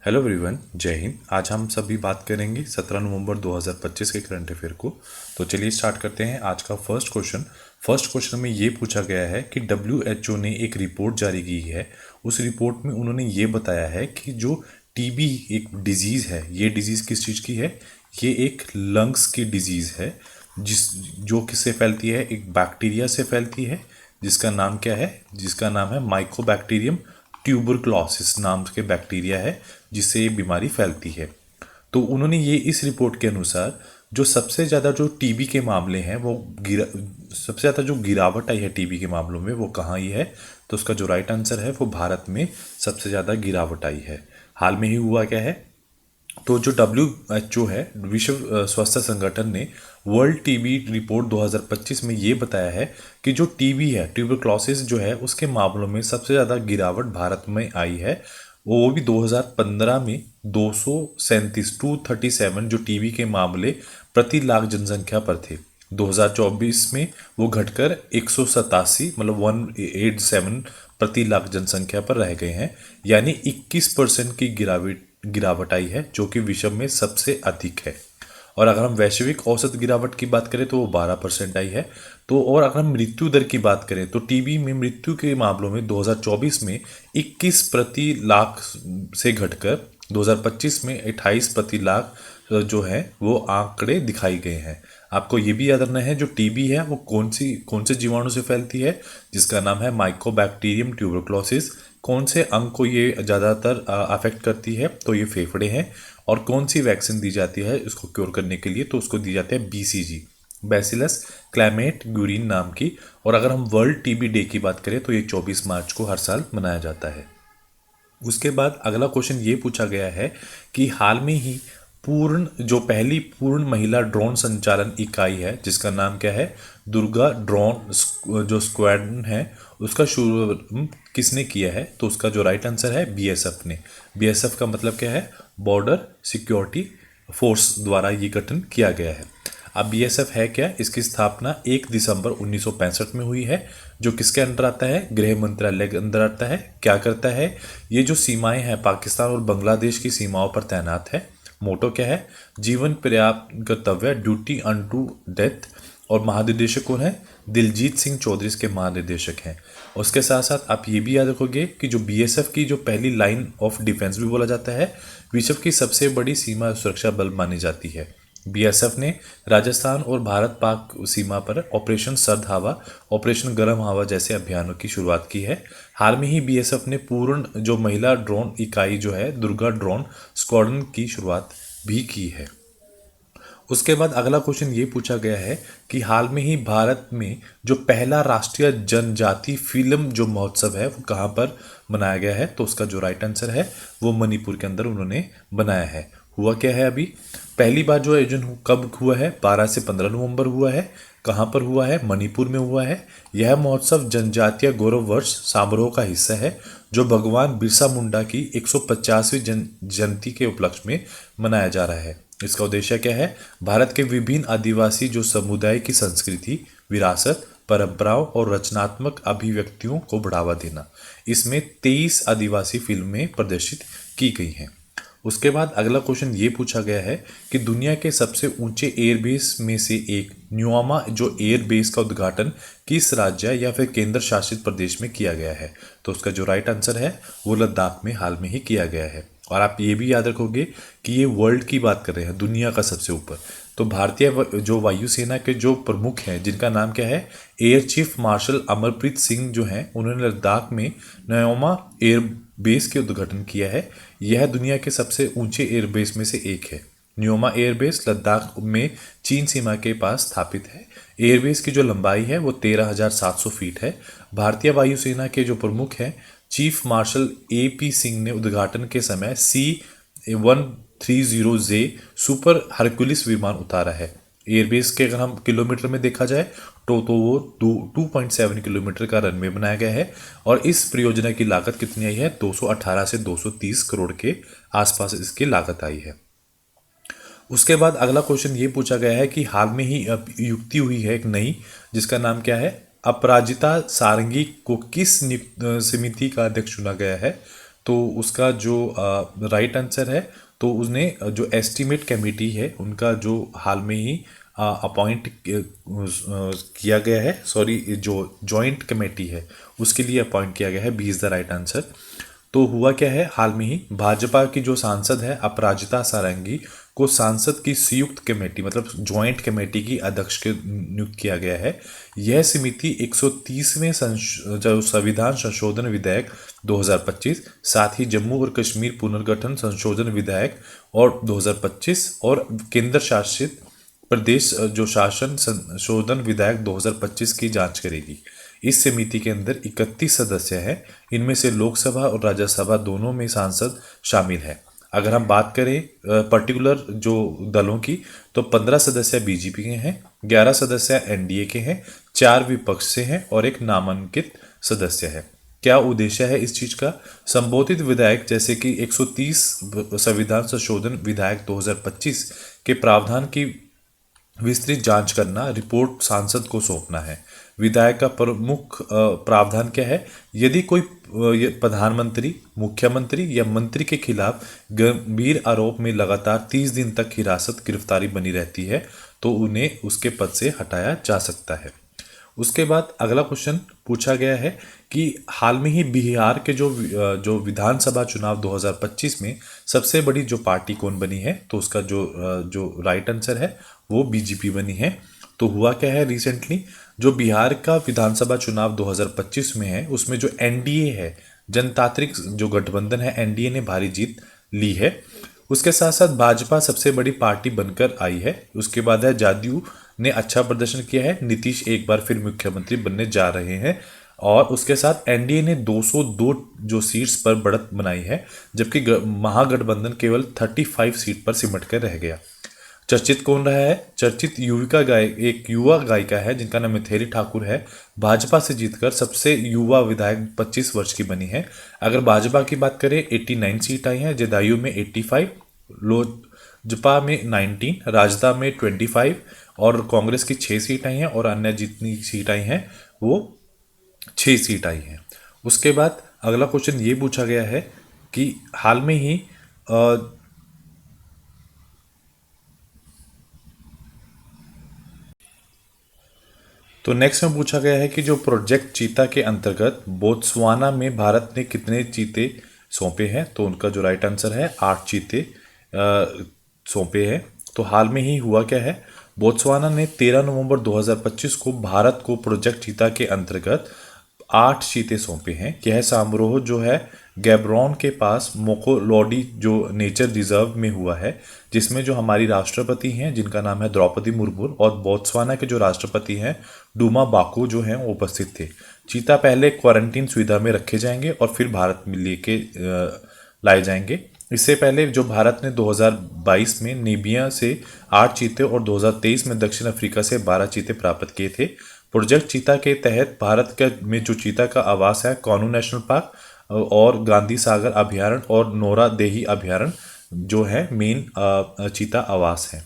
Hello everyone, जय हिंद। आज हम सभी बात करेंगे 17 नवंबर 2025 के करंट अफेयर को। तो चलिए स्टार्ट करते हैं आज का फर्स्ट क्वेश्चन में ये पूछा गया है कि WHO ने एक रिपोर्ट जारी की है। उस रिपोर्ट में उन्होंने ये बताया है कि जो टीबी एक डिजीज़ है, ये डिजीज़ किस चीज़ की है? ये एक लंग्स की डिजीज़ है जो किससे फैलती है? एक बैक्टीरिया से फैलती है जिसका नाम क्या है? जिसका नाम है माइकोबैक्टीरियम ट्यूबरक्लोसिस नाम के बैक्टीरिया है जिससे ये बीमारी फैलती है। तो उन्होंने ये इस रिपोर्ट के अनुसार जो सबसे ज़्यादा जो टीबी के मामले हैं वो सबसे ज़्यादा जो गिरावट आई है टीबी के मामलों में वो कहाँ आई है? तो उसका जो राइट आंसर है वो भारत में सबसे ज़्यादा गिरावट आई है। हाल में ही हुआ क्या है? तो जो WHO है, विश्व स्वास्थ्य संगठन ने वर्ल्ड टीबी रिपोर्ट 2025 में ये बताया है कि जो टीबी है, ट्यूबरक्लोसिस जो है, उसके मामलों में सबसे ज़्यादा गिरावट भारत में आई है। वो भी 2015 में 237 जो टीबी के मामले प्रति लाख जनसंख्या पर थे। 2024 में वो घटकर 187 मतलब 187 प्रति लाख जनसंख्या पर रह गए हैं, यानी 21% की गिरावट आई है, जो कि विश्व में सबसे अधिक है। और अगर हम वैश्विक औसत गिरावट की बात करें तो वो 12% आई है। तो और अगर हम मृत्यु दर की बात करें तो टीबी में मृत्यु के मामलों में 2024 में 21 प्रति लाख से घटकर 2025 में 28 प्रति लाख जो है वो आंकड़े दिखाई गए हैं। आपको ये भी याद रखना है जो टीबी है वो कौन से जीवाणु से फैलती है, जिसका नाम है माइकोबैक्टीरियम ट्यूबरक्लोसिस। कौन से अंग को ये ज़्यादातर अफेक्ट करती है? तो ये फेफड़े हैं। और कौन सी वैक्सीन दी जाती है इसको क्योर करने के लिए? तो उसको दी जाती है BCG, बैसिलस क्लैमेट ग्यूरिन नाम की। और अगर हम वर्ल्ड टीबी डे की बात करें तो ये 24 मार्च को हर साल मनाया जाता है। उसके बाद अगला क्वेश्चन ये पूछा गया है कि हाल में ही पहली पूर्ण महिला ड्रोन संचालन इकाई है जिसका नाम क्या है? दुर्गा ड्रोन जो स्क्वाड्रन है उसका शुरू किसने किया है? तो उसका जो राइट आंसर है BSF ने। BSF का मतलब क्या है? बॉर्डर सिक्योरिटी फोर्स द्वारा ये गठन किया गया है। अब BSF है क्या? इसकी स्थापना 1 दिसंबर 1965 में हुई है। जो किसके अंदर आता है? गृह मंत्रालय के अंदर आता है। क्या करता है? ये जो सीमाएं हैं पाकिस्तान और बांग्लादेश की सीमाओं पर तैनात है। मोटो क्या है? जीवन पर्याप्त कर्तव्य, ड्यूटी अनटू डेथ। और महानिदेशक कौन है? दिलजीत सिंह चौधरी इसके महानिदेशक हैं। उसके साथ साथ आप ये भी याद रखोगे कि जो BSF की जो पहली लाइन ऑफ डिफेंस भी बोला जाता है, विश्व की सबसे बड़ी सीमा सुरक्षा बल मानी जाती है। BSF ने राजस्थान और भारत पाक सीमा पर ऑपरेशन सर्द हवा, ऑपरेशन गर्म हवा जैसे अभियानों की शुरुआत की है। हाल में ही BSF ने पूर्ण जो महिला ड्रोन इकाई जो है दुर्गा ड्रोन स्क्वाड्रन की शुरुआत भी की है। उसके बाद अगला क्वेश्चन ये पूछा गया है कि हाल में ही भारत में जो पहला राष्ट्रीय जनजाति फिल्म जो महोत्सव है वो कहाँ पर मनाया गया है? तो उसका जो राइट आंसर है वो मणिपुर के अंदर उन्होंने बनाया है। हुआ क्या है? अभी पहली बार जो आयोजन कब हुआ है? 12 से 15 नवंबर हुआ है। कहाँ पर हुआ है? मणिपुर में हुआ है। यह महोत्सव जनजातीय गौरव वर्ष समारोह का हिस्सा है जो भगवान बिरसा मुंडा की 150वीं जयंती के उपलक्ष्य में मनाया जा रहा है। इसका उद्देश्य क्या है? भारत के विभिन्न आदिवासी जो समुदाय की संस्कृति, विरासत, परंपराओं और रचनात्मक अभिव्यक्तियों को बढ़ावा देना। इसमें 23 आदिवासी फिल्में प्रदर्शित की गई हैं। उसके बाद अगला क्वेश्चन ये पूछा गया है कि दुनिया के सबसे ऊंचे एयरबेस में से एक न्योमा जो एयरबेस का उद्घाटन किस राज्य या फिर केंद्र शासित प्रदेश में किया गया है? तो उसका जो राइट आंसर है वो लद्दाख में हाल में ही किया गया है। और आप ये भी याद रखोगे कि ये वर्ल्ड की बात कर रहे हैं, दुनिया का सबसे ऊपर। तो भारतीय जो वायुसेना के जो प्रमुख हैं जिनका नाम क्या है? Air chief marshal Amarpreet Singh जो हैं, उन्होंने लद्दाख में न्योमा एयर बेस के उद्घाटन किया है। यह दुनिया के सबसे ऊंचे एयरबेस में से एक है। न्योमा एयरबेस लद्दाख में चीन सीमा के पास स्थापित है। एयरबेस की जो लंबाई है वो 13,700 फीट है। भारतीय वायुसेना के जो प्रमुख हैं चीफ मार्शल AP सिंह ने उद्घाटन के समय C-130J सुपर हरक्युलिस विमान उतारा है। एयरबेस के अगर हम किलोमीटर में देखा जाए तो वो 2.7 किलोमीटर का रनवे बनाया गया है। और इस परियोजना की लागत कितनी आई है? 218 से 230 करोड़ के आसपास इसकी लागत आई है। उसके बाद अगला क्वेश्चन ये पूछा गया है कि हाल में ही युक्ति हुई है एक नई, जिसका नाम क्या है? अपराजिता सारंगी को किस समिति का अध्यक्ष चुना गया है? तो उसका जो राइट आंसर है, तो उसने जो एस्टीमेट कमेटी है उनका जो हाल में ही अपॉइंट किया गया है, सॉरी जो जॉइंट कमेटी है उसके लिए अपॉइंट किया गया है, B is the right answer. तो हुआ क्या है, हाल में ही भाजपा की जो सांसद है अपराजिता सारंगी को सांसद की संयुक्त कमेटी मतलब ज्वाइंट कमेटी की अध्यक्ष के नियुक्त किया गया है। यह समिति 130वें जो संविधान संशोधन विधेयक 2025, साथ ही जम्मू और कश्मीर पुनर्गठन संशोधन विधेयक और 2025 और केंद्र शासित प्रदेश जो शासन संशोधन विधेयक 2025 की जांच करेगी। इस समिति के अंदर 31 सदस्य हैं, इनमें से लोकसभा और राज्यसभा दोनों में सांसद शामिल है। अगर हम बात करें पर्टिकुलर जो दलों की, तो 15 सदस्य बीजेपी के हैं, 11 सदस्य एनडीए के हैं, 4 विपक्ष से हैं और एक नामांकित सदस्य है। क्या उद्देश्य है इस चीज का, संबोधित विधेयक जैसे कि 130 संविधान संशोधन विधेयक 2025 के प्रावधान की विस्तृत जांच करना, रिपोर्ट सांसद को सौंपना है। विधेयक का प्रमुख प्रावधान क्या है, यदि कोई प्रधानमंत्री, मुख्यमंत्री या मंत्री के खिलाफ गंभीर आरोप में लगातार 30 दिन तक हिरासत गिरफ्तारी बनी रहती है तो उन्हें उसके पद से हटाया जा सकता है। उसके बाद अगला क्वेश्चन पूछा गया है कि हाल में ही बिहार के जो विधानसभा चुनाव 2025 में सबसे बड़ी जो पार्टी कौन बनी है, तो उसका जो राइट आंसर है वो बीजेपी बनी है। तो हुआ क्या है, रिसेंटली जो बिहार का विधानसभा चुनाव 2025 में है उसमें जो एनडीए है, जनतांत्रिक जो गठबंधन है, एनडीए ने भारी जीत ली है। उसके साथ साथ भाजपा सबसे बड़ी पार्टी बनकर आई है। उसके बाद है जदयू ने अच्छा प्रदर्शन किया है, नीतीश एक बार फिर मुख्यमंत्री बनने जा रहे हैं। और उसके साथ एनडीए ने 202 जो सीट्स पर बढ़त बनाई है, जबकि महागठबंधन केवल 35 सीट पर सिमट कर रह गया। चर्चित कौन रहा है, चर्चित एक युवा गायिका है जिनका नाम मिथेली ठाकुर है, भाजपा से जीतकर सबसे युवा विधायक 25 वर्ष की बनी है। अगर भाजपा की बात करें 89 सीट आई हैं, जदयू में 85, लोजपा में 19, राजद में 25 और कांग्रेस की 6 सीट आई हैं और अन्य जितनी सीट आई हैं वो 6 सीट आई हैं। उसके बाद अगला क्वेश्चन ये पूछा गया है कि हाल में ही तो नेक्स्ट में पूछा गया है कि जो प्रोजेक्ट चीता के अंतर्गत बोत्सवाना में भारत ने कितने चीते सौंपे हैं, तो उनका जो राइट आंसर है 8 चीते सौंपे हैं। तो हाल में ही हुआ क्या है, बोत्सवाना ने 13 नवंबर 2025 को भारत को प्रोजेक्ट चीता के अंतर्गत 8 चीते सौंपे हैं। यह समारोह जो है गैब्रोन के पास मोकोलोडी जो नेचर रिजर्व में हुआ है, जिसमें जो हमारी राष्ट्रपति हैं जिनका नाम है द्रौपदी मुर्मू और बोत्सवाना के जो राष्ट्रपति हैं डूमा बाको जो हैं वो उपस्थित थे। चीता पहले क्वारंटीन सुविधा में रखे जाएंगे और फिर भारत में लेके लाए जाएंगे। इससे पहले जो भारत ने 2022 में नीबिया से 8 चीते और 2023 में दक्षिण अफ्रीका से 12 चीते प्राप्त किए थे। प्रोजेक्ट चीता के तहत भारत में जो चीता का आवास है कानू नेशनल पार्क और गांधी सागर अभ्यारण्य और नोरा देही अभ्यारण्य जो है मेन चीता आवास है।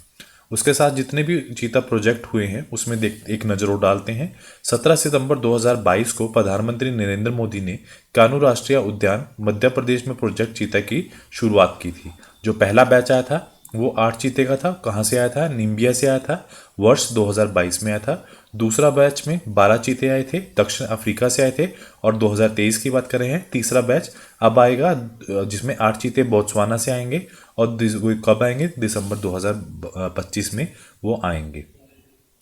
उसके साथ जितने भी चीता प्रोजेक्ट हुए हैं उसमें एक नज़र डालते हैं। 17 सितंबर 2022 को प्रधानमंत्री नरेंद्र मोदी ने कान्हू राष्ट्रीय उद्यान मध्य प्रदेश में प्रोजेक्ट चीता की शुरुआत की थी। जो पहला बैच आया था वो 8 चीते का था। कहाँ से आया था, नीम्बिया से आया था, वर्ष 2022 में आया था। दूसरा बैच में 12 चीते आए थे, दक्षिण अफ्रीका से आए थे और 2023 की बात कर रहे हैं। तीसरा बैच अब आएगा जिसमें 8 चीते बोत्सवाना से आएंगे और वो कब आएंगे, दिसंबर 2025 में वो आएंगे।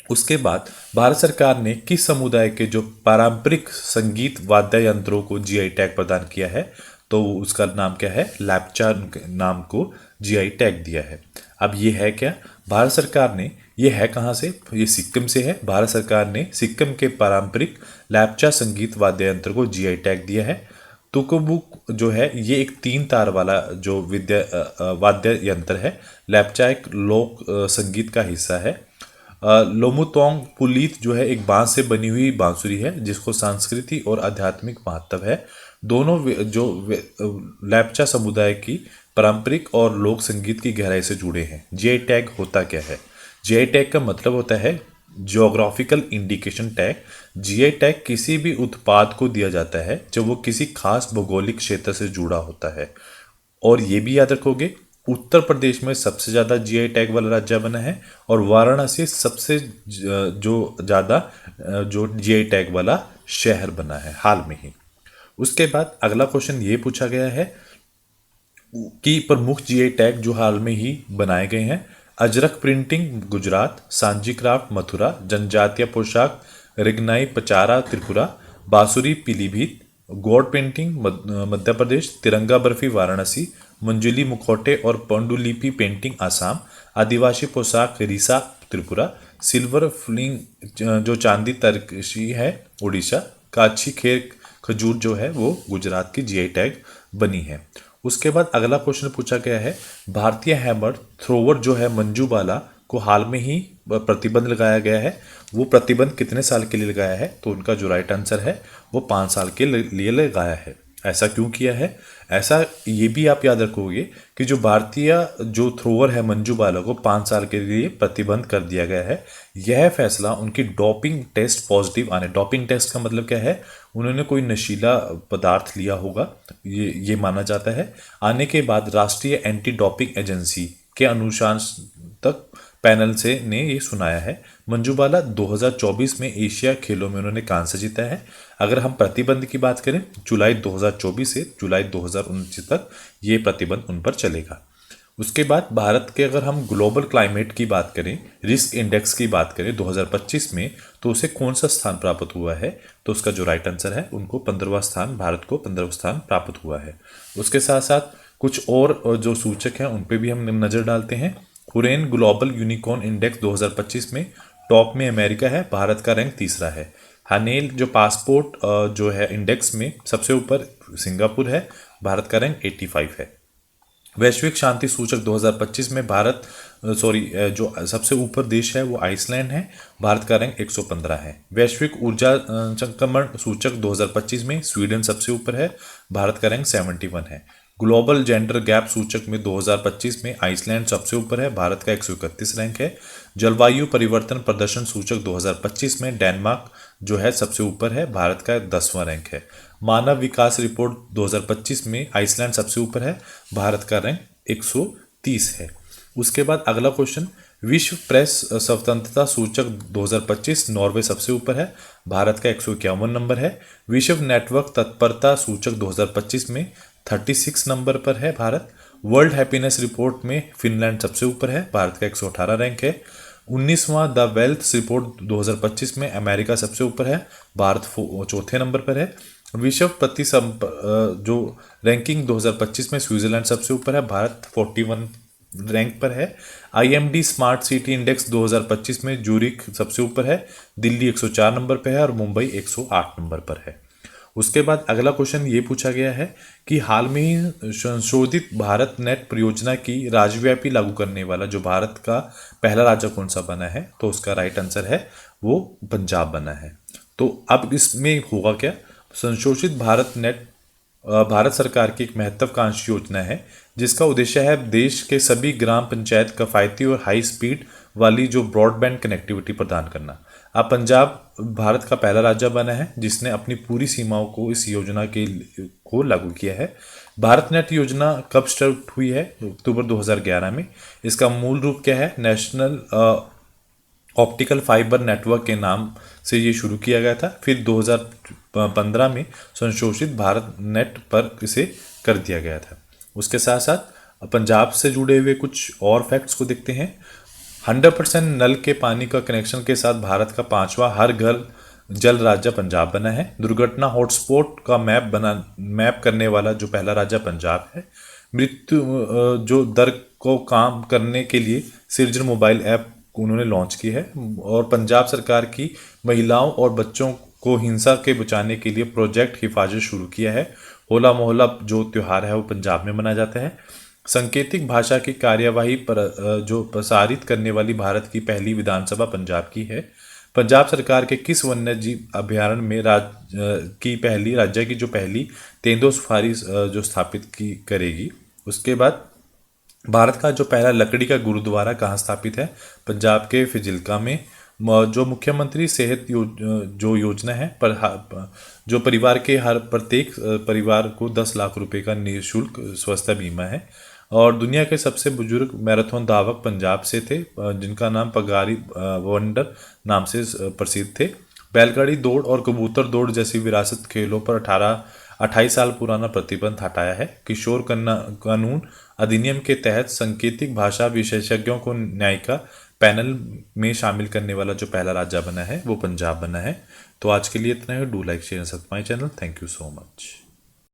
उसके बाद भारत सरकार ने किस समुदाय के जो पारंपरिक संगीत वाद्य यंत्रों को जीआई टैग प्रदान किया है, तो उसका नाम क्या है, लैपचा नाम को जीआई टैग दिया है। अब ये है क्या, भारत सरकार ने, ये है कहाँ से, ये सिक्किम से है। भारत सरकार ने सिक्किम के पारंपरिक लैपचा संगीत वाद्य यंत्र को जीआई टैग दिया है। तुकुबुक जो है ये एक 3 तार वाला जो वाद्य यंत्र है। लैपचा एक लोक संगीत का हिस्सा है। लोमुतोंग पुलीत जो है एक बांस से बनी हुई बांसुरी है जिसको संस्कृति और आध्यात्मिक महत्व है। दोनों जो लैपचा समुदाय की पारंपरिक और लोक संगीत की गहराई से जुड़े हैं। जीआई टैग होता क्या है, जीआई टैग का मतलब होता है geographical indication tag. GI tag किसी भी उत्पाद को दिया जाता है जब वो किसी खास भौगोलिक क्षेत्र से जुड़ा होता है। और ये भी याद रखोगे, उत्तर प्रदेश में सबसे ज़्यादा जीआई टैग वाला राज्य बना है और वाराणसी सबसे जो ज़्यादा जो जीआई टैग वाला शहर बना है हाल में ही। उसके बाद अगला क्वेश्चन ये पूछा गया है कि प्रमुख जीआई टैग जो हाल में ही बनाए गए हैं। अजरक प्रिंटिंग गुजरात, सांची क्राफ्ट मथुरा, जनजातीय पोशाक रिगनाई पचारा त्रिपुरा, बांसुरी पीलीभीत, गौड पेंटिंग मध्य प्रदेश, तिरंगा बर्फी वाराणसी, मंजुली मुखौटे और पांडुलिपि पेंटिंग आसाम, आदिवासी पोशाक रीसा त्रिपुरा, सिल्वर फ्लिंग जो चांदी तरकशी है उड़ीसा, काछी खेर खजूर जो है वो गुजरात की जीआई टैग बनी है। उसके बाद अगला क्वेश्चन पूछा गया है, भारतीय हैमर थ्रोवर जो है मंजू बाला को हाल में ही प्रतिबंध लगाया गया है। वो प्रतिबंध कितने साल के लिए लगाया है? तो उनका जो राइट आंसर है वो 5 साल के लिए लगाया है। ऐसा क्यों किया है? ऐसा ये भी आप याद रखोगे कि जो भारतीय जो थ्रोवर है मंजू बाला को 5 साल के लिए प्रतिबंध कर दिया गया है। यह फैसला उनकी डोपिंग टेस्ट पॉजिटिव आने, डोपिंग टेस्ट का मतलब क्या है, उन्होंने कोई नशीला पदार्थ लिया होगा ये माना जाता है, आने के बाद राष्ट्रीय एंटी डोपिंग एजेंसी के अनुशासनक पैनल से ने ये सुनाया है। मंजू बाला 2024 में एशिया खेलों में उन्होंने कांस्य जीता है। अगर हम प्रतिबंध की बात करें, जुलाई 2024 से जुलाई 2029 तक ये प्रतिबंध उन पर चलेगा। उसके बाद भारत के अगर हम ग्लोबल क्लाइमेट की बात करें, रिस्क इंडेक्स की बात करें 2025 में, तो उसे कौन सा स्थान प्राप्त हुआ है? तो उसका जो राइट आंसर है उनको 15वां स्थान, भारत को 15वां स्थान प्राप्त हुआ है। उसके साथ साथ कुछ और जो सूचक हैं उन पे भी हम नज़र डालते हैं। हुरैन ग्लोबल यूनिकॉर्न इंडेक्स 2025 में टॉप में अमेरिका है, भारत का रैंक तीसरा है। हनेल जो पासपोर्ट जो है इंडेक्स में सबसे ऊपर सिंगापुर है, भारत का रैंक 85 है। वैश्विक शांति सूचक 2025 में भारत जो सबसे ऊपर देश है वो आइसलैंड है, भारत का रैंक 115 है। वैश्विक ऊर्जा संक्रमण सूचक 2025 में स्वीडन सबसे ऊपर है, भारत का रैंक 71 है। ग्लोबल जेंडर गैप सूचक में 2025 में आइसलैंड सबसे ऊपर है, भारत का 131 रैंक है। जलवायु परिवर्तन प्रदर्शन सूचक 2025 में डेनमार्क जो है सबसे ऊपर है, भारत का 10वां रैंक है। मानव विकास रिपोर्ट 2025 में आइसलैंड सबसे ऊपर है, भारत का रैंक 130 है। उसके बाद अगला क्वेश्चन, विश्व प्रेस स्वतंत्रता सूचक 2025 नॉर्वे सबसे ऊपर है, भारत का 151 नंबर है। विश्व नेटवर्क तत्परता सूचक 2025 में 36 नंबर पर है भारत। वर्ल्ड हैप्पीनेस रिपोर्ट में फिनलैंड सबसे ऊपर है, भारत का 118 रैंक है। 19वां द वेल्थ रिपोर्ट 2025 में अमेरिका सबसे ऊपर है, भारत चौथे नंबर पर है। विश्व प्रति जो रैंकिंग 2025 में स्विट्जरलैंड सबसे ऊपर है, भारत 41 रैंक पर है। आईएमडी स्मार्ट सिटी इंडेक्स 2025 में जूरिक सबसे ऊपर है, दिल्ली 104 नंबर पर है और मुंबई 108 नंबर पर है। उसके बाद अगला क्वेश्चन ये पूछा गया है कि हाल में ही संशोधित भारत नेट परियोजना की राज्यव्यापी लागू करने वाला जो भारत का पहला राज्य कौन सा बना है? तो उसका राइट आंसर है वो पंजाब बना है। तो अब इसमें होगा क्या? संशोधित भारत नेट भारत सरकार की एक महत्वाकांक्षी योजना है जिसका उद्देश्य है देश के सभी ग्राम पंचायत किफायती और हाई स्पीड वाली जो ब्रॉडबैंड कनेक्टिविटी प्रदान करना। अब पंजाब भारत का पहला राज्य बना है जिसने अपनी पूरी सीमाओं को इस योजना को लागू किया है। भारत नेट योजना कब स्टार्ट हुई है? अक्टूबर 2011 में। इसका मूल रूप क्या है? नेशनल ऑप्टिकल फाइबर नेटवर्क के नाम से ये शुरू किया गया था, फिर 2015 में संशोधित भारत नेट पर इसे कर दिया गया था। उसके साथ साथ पंजाब से जुड़े हुए कुछ और फैक्ट्स को देखते हैं। 100% नल के पानी का कनेक्शन के साथ भारत का 5वां हर घर जल राज्य पंजाब बना है। दुर्घटना हॉटस्पॉट का मैप करने वाला जो पहला राज्य पंजाब है। मृत्यु जो दर को काम करने के लिए सृजन मोबाइल ऐप उन्होंने लॉन्च की है। और पंजाब सरकार की महिलाओं और बच्चों को हिंसा के बचाने के लिए प्रोजेक्ट हिफाजत शुरू किया है। होला मोहल्ला जो त्यौहार है वो पंजाब में मनाया जाता है। सांकेतिक भाषा की कार्यवाही पर जो प्रसारित करने वाली भारत की पहली विधानसभा पंजाब की है। पंजाब सरकार के किस वन्य जीव अभ्यारण्य में राज्य की जो पहली तेंदुआ सफारी जो स्थापित की करेगी। उसके बाद भारत का जो पहला लकड़ी का गुरुद्वारा कहाँ स्थापित है? पंजाब के फिजिल्का में। जो मुख्यमंत्री सेहत जो योजना है पर जो परिवार के हर प्रत्येक परिवार को 10 लाख रुपए का निःशुल्क स्वास्थ्य बीमा है। और दुनिया के सबसे बुजुर्ग मैराथन धावक पंजाब से थे, जिनका नाम पगारी वंडर नाम से प्रसिद्ध थे। बैलगाड़ी दौड़ और कबूतर दौड़ जैसी विरासत खेलों पर 28 साल पुराना प्रतिबंध हटाया है। किशोर कानून अधिनियम के तहत सांकेतिक भाषा विशेषज्ञों को न्यायिका पैनल में शामिल करने वाला जो पहला राज्य बना है वो पंजाब बना है। तो आज के लिए इतना ही। Do like share subscribe my channel. Thank you so much.